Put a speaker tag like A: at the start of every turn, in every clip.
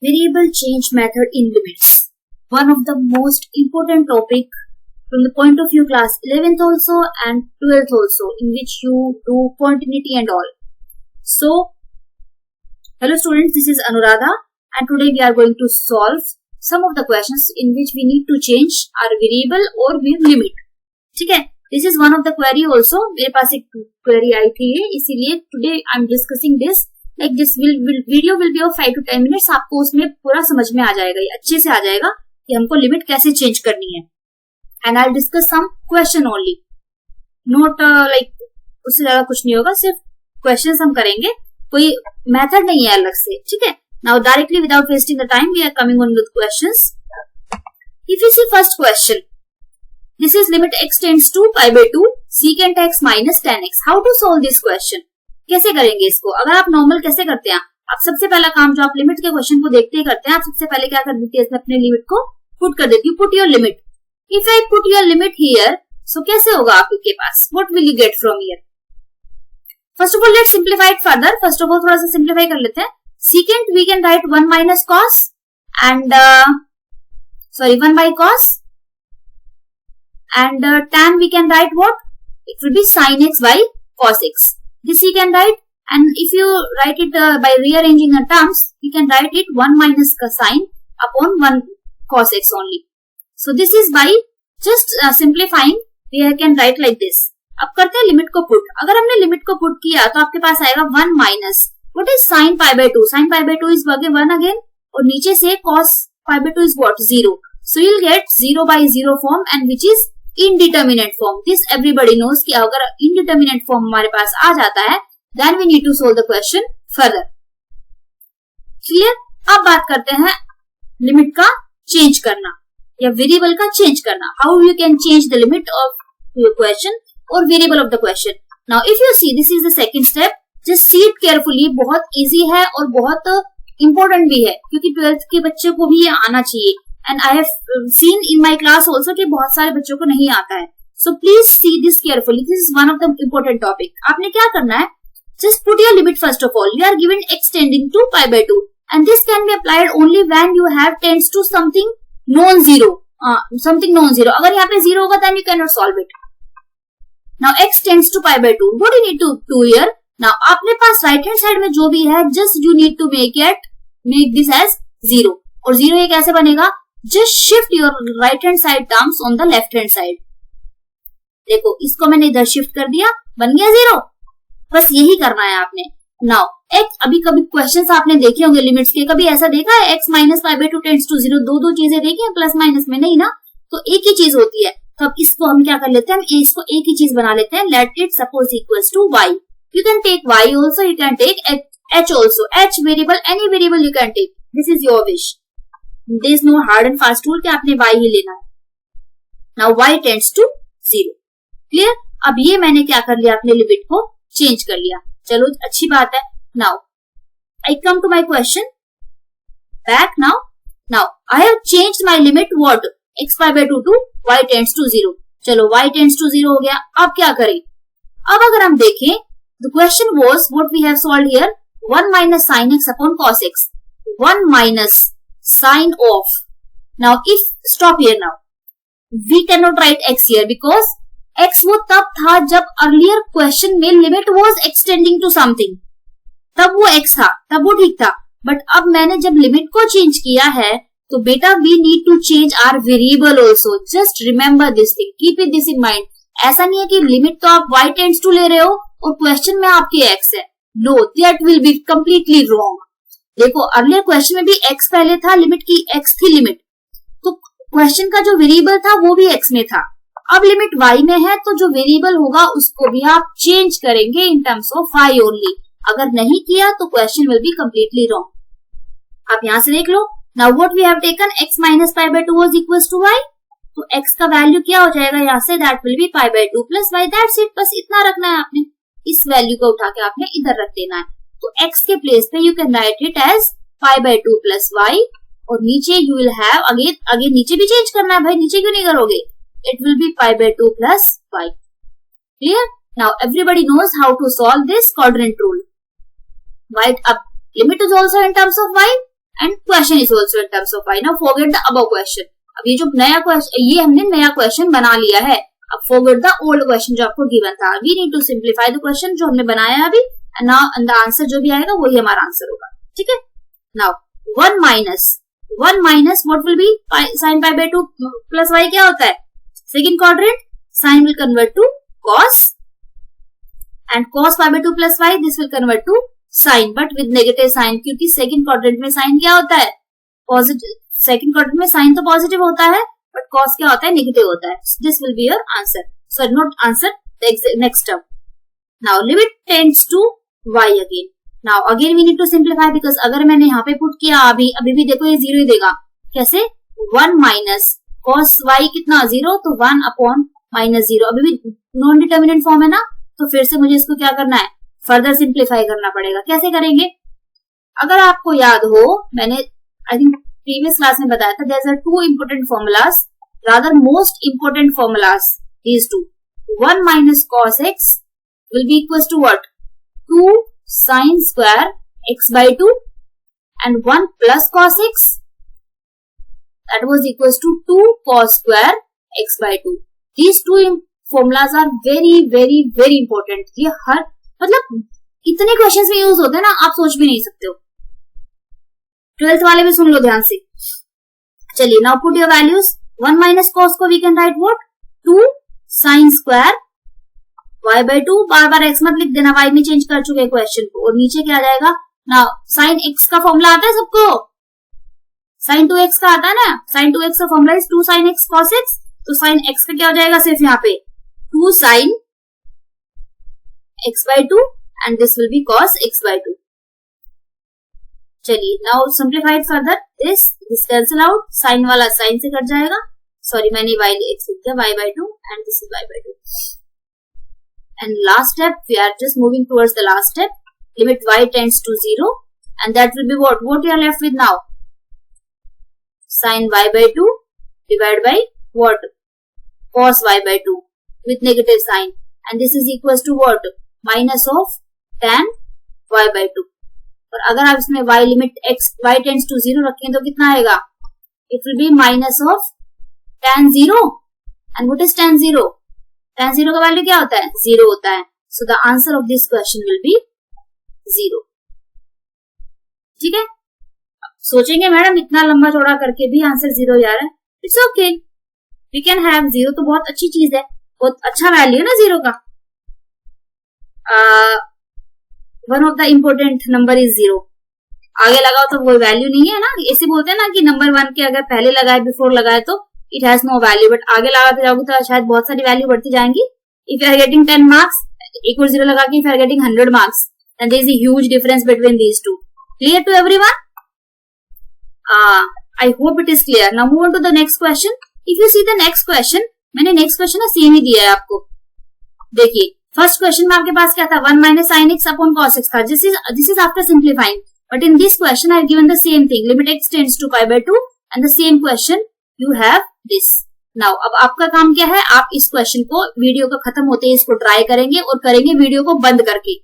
A: Variable change method in limits. One of the most important topic from the point of view class 11th also and 12th also, in which you do continuity and all. So, hello students, this is Anuradha and today we are going to solve some of the questions in which we need to change our variable or with limit. ठीक है, this is one of the query also. मेरे पास एक query आई थी इसीलिए today I am discussing this. Like this video will be of 5 to 10 minutes. आपको उसमें पूरा समझ में आ जाएगा, ये अच्छे से आ जाएगा कि हमको लिमिट कैसे चेंज करनी है. And I'll discuss some question only. Not like उससे ज्यादा कुछ नहीं होगा, सिर्फ questions हम करेंगे, कोई मेथड नहीं है अलग से. ठीक है. Now directly without wasting the time we are coming on with questions. If you see first question, this is limit x tends to pi by 2 secant x minus tan x. How to solve this question? कैसे करेंगे इसको? अगर आप normal कैसे करते हैं, आप सबसे पहला काम जो आप लिमिट के क्वेश्चन को देखते ही करते हैं, आप सबसे पहले क्या कर देती है, अपने लिमिट को पुट कर देती हूँ. Put your limit. If I put your limit here, so कैसे होगा आपके पास? What will you get from here? First of all let's simplify it further. First of all थोड़ा सा सिंप्लीफाई कर लेते हैं. Secant we can write 1 minus cos and 1 by cos and tan we can write what? It will be sin x by cos x. This we can write, and if you write it by rearranging the terms, you can write it 1 minus sin upon 1 cos x only. So this is by just simplifying we can write like this. अब करते हैं limit को put. अगर हमने limit को put किया तो आपके पास आएगा 1 minus what is sin pi by 2? Sin pi by 2 is 1 again और नीचे से cos pi by 2 is what? 0. So you'll get 0 by 0 form and which is indeterminate form. This everybody knows कि अगर indeterminate form हमारे पास आ जाता है then we need to solve the question further. Clear? अब बात करते हैं लिमिट का चेंज करना या वेरिएबल का चेंज करना. How you can change the limit of your question or variable of the question. Now if you see this is the second step. Just see it carefully. बहुत easy है और बहुत important भी है क्योंकि 12th के बच्चे को भी ये आना चाहिए. And I have seen in my class also कि बहुत सारे बच्चों को नहीं आता है. So please see this carefully. This is one of the important topic. आपने क्या करना है, just put your limit. First of all you are given x tending to pi by 2 and this can be applied only when you have tends to something non zero. Something non zero. अगर यहाँ पे zero होगा then you can not solve it. Now x tends to pi by 2. What you need to do here? Now आपने पास right hand side में जो भी है just you need to make this as 0. और 0 ये कैसे बनेगा? Just shift your right hand side terms on the left hand side. देखो इसको मैंने इधर शिफ्ट कर दिया, बन गया 0. बस यही करना है आपने. नाउ x, अभी कभी क्वेश्चंस आपने देखे होंगे लिमिट्स के, कभी ऐसा देखा है x minus pi by 2 tends to 0? दो चीजें देखी है प्लस माइनस में, नहीं ना? तो एक ही चीज होती है. तो अब इसको हम क्या कर लेते हैं, हम इसको एक ही चीज बना लेते हैं. Let it suppose equals to y. You can take y also, you can take h also. H variable, any variable you can take. This is your wish. There is no hard and fast rule कि आपने y ही लेना है. Now y tends to 0. Clear? अब ये मैंने क्या कर लिया, अपने लिमिट को चेंज कर लिया. चलो अच्छी बात है. Now I come to my question. Back now. Now I have changed my limit what? x pi by 2 to y tends to 0. चलो y tends to 0 हो गया. अब क्या करें? अब अगर हम देखें, the question was what we have solved here, 1 minus sin x upon cos x. 1 minus sin of. Now if stop here now. We cannot write x here because x वो तब था जब earlier question में limit was extending to something. तब वो x था, तब वो ठीक था. But अब मैंने जब limit को change किया है तो बेटा we need to change our variable also. Just remember this thing. Keep it this in mind. ऐसा नहीं है कि लिमिट तो आप y टेंड्स टू ले रहे हो और क्वेश्चन में आपके x है. No, that will be completely wrong. देखो अर्लियर क्वेश्चन में भी x पहले था, लिमिट की x थी लिमिट, तो क्वेश्चन का जो वेरिएबल था वो भी x में था. अब लिमिट y में है तो जो वेरिएबल होगा उसको भी आप चेंज करेंगे in terms of y only. अगर नहीं किया तो question will be completely wrong. आप यहां से देख लो. Now what we have taken, x minus pi by 2 was equals to y. तो x का वैल्यू क्या हो जाएगा यहाँ से? That will be pi by 2 plus y. That's it. बस इतना रखना है आपने. इस वैल्यू को उठा के आपने इधर रख देना है. तो x के प्लेस पे you can write it as pi by 2 plus y और नीचे यू विल हैव अगेन नीचे भी चेंज करना है भाई. नीचे क्यों नहीं करोगे? It will be pi by 2 plus y. Clear? Now everybody knows how to solve this quadrant rule. Right? Up limit is also in terms of y and question is also in terms of y. Now forget the above question. अब ये जो नया question, ये हमने नया question बना लिया है. अब forget the old question जो आपको गिवन था. We need to simplify the question जो हमने बनाया है अभी, and now the answer जो भी आएगा वही हमारा आंसर होगा. ठीक है. Now 1 minus what will be sin pi by 2 plus y क्या होता है? Second quadrant, sin will convert to cos, and cos pi by 2 plus y this will convert to sin, but with negative sign, क्योंकि second quadrant में sin क्या होता है? Positive. Second quadrant में sign तो पॉजिटिव होता है, बट कॉस क्या होता है? नेगेटिव होता है. This will be your answer. So not answer, the next term. Now limit tends to y again. Now again we need to simplify, because अगर मैंने यहाँ पे पुट किया अभी भी देखो ये जीरो ही देगा. कैसे? 1 माइनस कॉस y कितना? 0. तो 1 अपॉन माइनस 0. अभी भी नॉन डिटर्मिनेंट फॉर्म है ना, तो फिर से मुझे इसको क्या करना है? फर्दर सिंप्लीफाई करना पड़ेगा. कैसे करेंगे? अगर आपको याद हो, मैंने आई थिंक प्रीवियस क्लास में बताया था, there are two important formulas, rather most important formulas, these two. 1 minus cos x will be equal to what? 2 sin square x by 2 and 1 plus cos x, that was equals to 2 cos square x by 2. These two formulas are very very very important. ये हर मतलब इतने questions में use होते हैं ना, आप सोच भी नहीं सकते हो. 12th वाले भी सुन लो ध्यान से. चलिए, now put your values. 1 minus cos को we can write what? 2 sine square y by 2. बार बार x मत लिख देना, y में चेंज कर चुके क्वेश्चन को. और नीचे क्या आ जाएगा? नाउ साइन x का फॉर्मूला आता है सबको, साइन 2x का आता है ना. साइन 2x का formula is 2 sine x cos x. तो साइन x पे क्या हो जाएगा? सिर्फ यहाँ पे 2 sine x by 2 and this will be cos x by 2. चलिए, now simplified further. This cancel out, sine वाला साइन से कट जाएगा. सॉरी, मैंने y x लिख दिया, y by 2 and this is y by 2. And last step, we are just moving towards the last step. Limit y tends to 0 and that will be what? What we are left with now? Sin y by 2 divided by what? Cos y by 2 with negative sign, and this is equals to what? Minus of tan y by 2. और अगर आप इसमें y limit x y tends to 0 रखें तो कितना आएगा? It will be minus of tan 0. And what is tan 0? tan 0 का value क्या होता है? 0 होता है. So the answer of this question will B 0. ठीक है. सोचेंगे मैडम इतना लंबा चौड़ा करके भी आंसर 0 जा रहा है. It's okay, we can have 0. तो बहुत अच्छी चीज है, बहुत अच्छा वैल्यू है ना 0 का. One of the important number is 0. आगे लगाओ तो वो वैल्यू नहीं है ना. ऐसे बोलते हैं ना कि नंबर 1 के अगर पहले लगाए, बिफोर लगाए तो it has no value, but आगे लगाते जाओगे तो शायद बहुत सारी वैल्यू बढ़ती जाएंगी. If you are getting 10 marks, एक और 0 लगा के if you are getting 100 marks, and there is a huge difference between these two. Clear to everyone? I hope it is clear. Now move on to the next question. If you see the next question, मैंने next question ना same ही दिया है आपको. देखिए, first question में आपके पास क्या था? 1 minus sine x upon cos x था. This is after simplifying, but in this question I have given the same thing. Limit x tends to pi by 2 and the same question you have this. Now अब आपका काम क्या है? आप इस question को video का खत्म होते ही इसको ट्राई करेंगे और करेंगे वीडियो को बंद करके,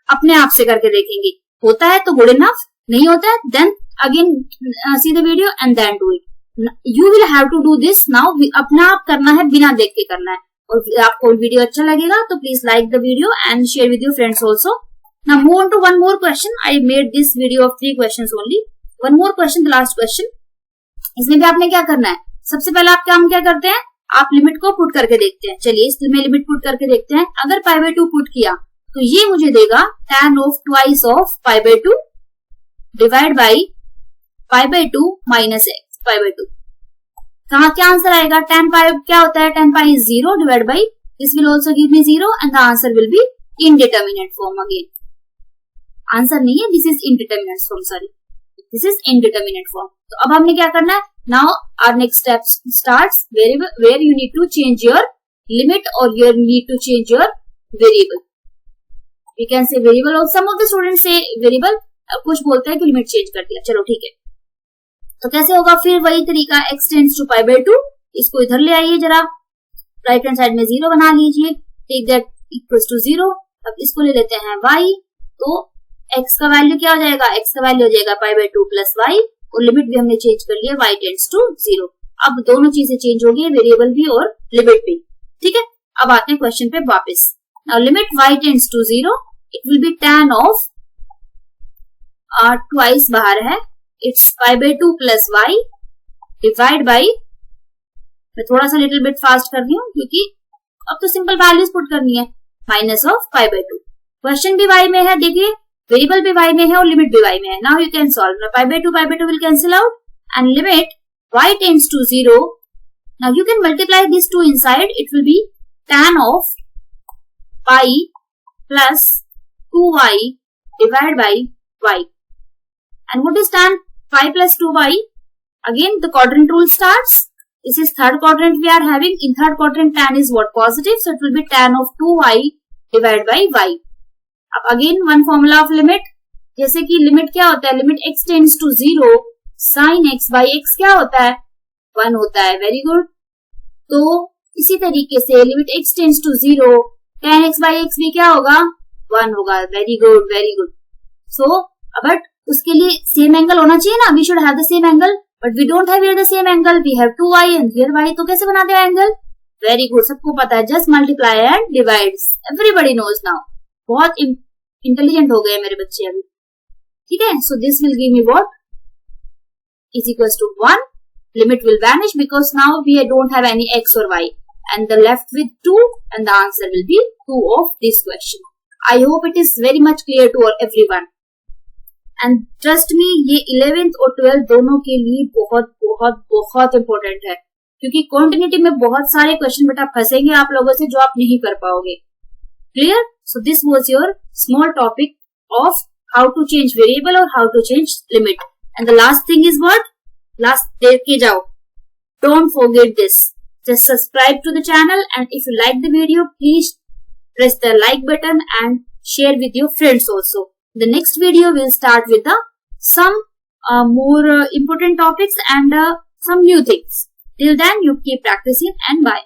A: अपने आप से करके देखेंगे. होता है तो गुड इनफ, नहीं होता है then again see the video and then do it. You will have to do this now. अपना आप करना है, बिना देख के करना है. और आपको वीडियो अच्छा लगेगा तो please like the video and share with your friends also. Now move on to one more question. I made this video of 3 questions only. One more question, the last question. इसमें भी आपने क्या करना है? सबसे पहले आप काम क्या करते हैं? आप लिमिट को पुट करके देखते हैं. चलिए, इसमें लिमिट पुट करके देखते हैं. अगर पाई बाय 2 पुट किया तो ये मुझे देगा tan of twice of pi by 2 divide by pi by 2 minus x pi by 2. कहाँ क्या आंसर आएगा? tan पाई क्या होता है? tan pi is 0 divide by this will also give me 0 and the answer will be indeterminate form. Again answer नहीं है, this is indeterminate form. Sorry, this is indeterminate form. तो अब हमने क्या करना है? Now our next step starts where you need to change your limit और you need to change your variable. We can say variable और some of the students से variable, कुछ बोलते हैं कि लिमिट चेंज कर दिया. चलो ठीक है, तो कैसे होगा? फिर वही तरीका, x tends to pi by 2. इसको इधर ले आइए जरा, राइट हैंड साइड में 0 बना लीजिए. Take that equals to 0. अब इसको ले लेते हैं y. तो x का वैल्यू क्या हो जाएगा? x का वैल्यू हो जाएगा पाई बाय 2 प्लस y और लिमिट भी हमने चेंज कर लिया y टेंड्स टू 0। अब दोनों चीजें चेंज हो गई, वेरिएबल भी और लिमिट भी। ठीक है, अब आते हैं क्वेश्चन पे वापस। Now limit y tends to 0, it will be tan of twice बाहर है, it's π/2 plus y divide by, मैं थोड़ा सा लिटिल बिट फास्ट कर रही हूँ क्योंकि अब तो सिंपल वैल्यूज पुट करनी है, माइनस ऑफ π/2। क्वेश्चन भी y में है, देखिए वेरिएबल भी y में है और लिमिट भी y में है। Now you can solve, π/2 will cancel out and limit y tends to 0, now you can multiply this to inside, it will be tan of pi plus 2y divide by y। And what is tan pi plus 2y? Again the quadrant rule starts. This is third quadrant we are having. In third quadrant tan is what? Positive, so it will be tan of 2y divided by y. अब again one formula of limit, जैसे कि limit क्या होता है, limit x tends to 0 sin x by x क्या होता है, 1 होता है। Very good. तो इसी तरीके से limit x tends to 0 tan x by x भी क्या होगा, 1 होगा। Very good, very good. So but उसके लिए सेम एंगल होना चाहिए ना, we should have the same angle, but we don't have here the same angle, we have 2y and here y, तो कैसे बनाते हैं एंगल? वेरी गुड, सबको पता है, just multiply and divide, everybody knows now. बहुत इंटेलिजेंट हो गए मेरे बच्चे अभी। ठीक है, so this will give me what is equals to 1, limit will vanish because now we don't have any x और y and the left with 2 and the answer will be 2 of this question. I hope it is very much clear to everyone. And trust me, ये 11th और 12th दोनों के लिए बहुत बहुत बहुत important है, क्योंकि कॉन्टिन्यूटी में बहुत सारे क्वेश्चन बेटा फंसेंगे आप लोगों से जो आप नहीं कर पाओगे। Clear? So this was your small topic of how to change variable और how to change limit. And the last thing is what, last देख के जाओ, don't forget this, just subscribe to the channel, and if you like the video, please press the like button and share with your friends also. The next video will start with some more important topics and some new things. Till then, you keep practicing and bye.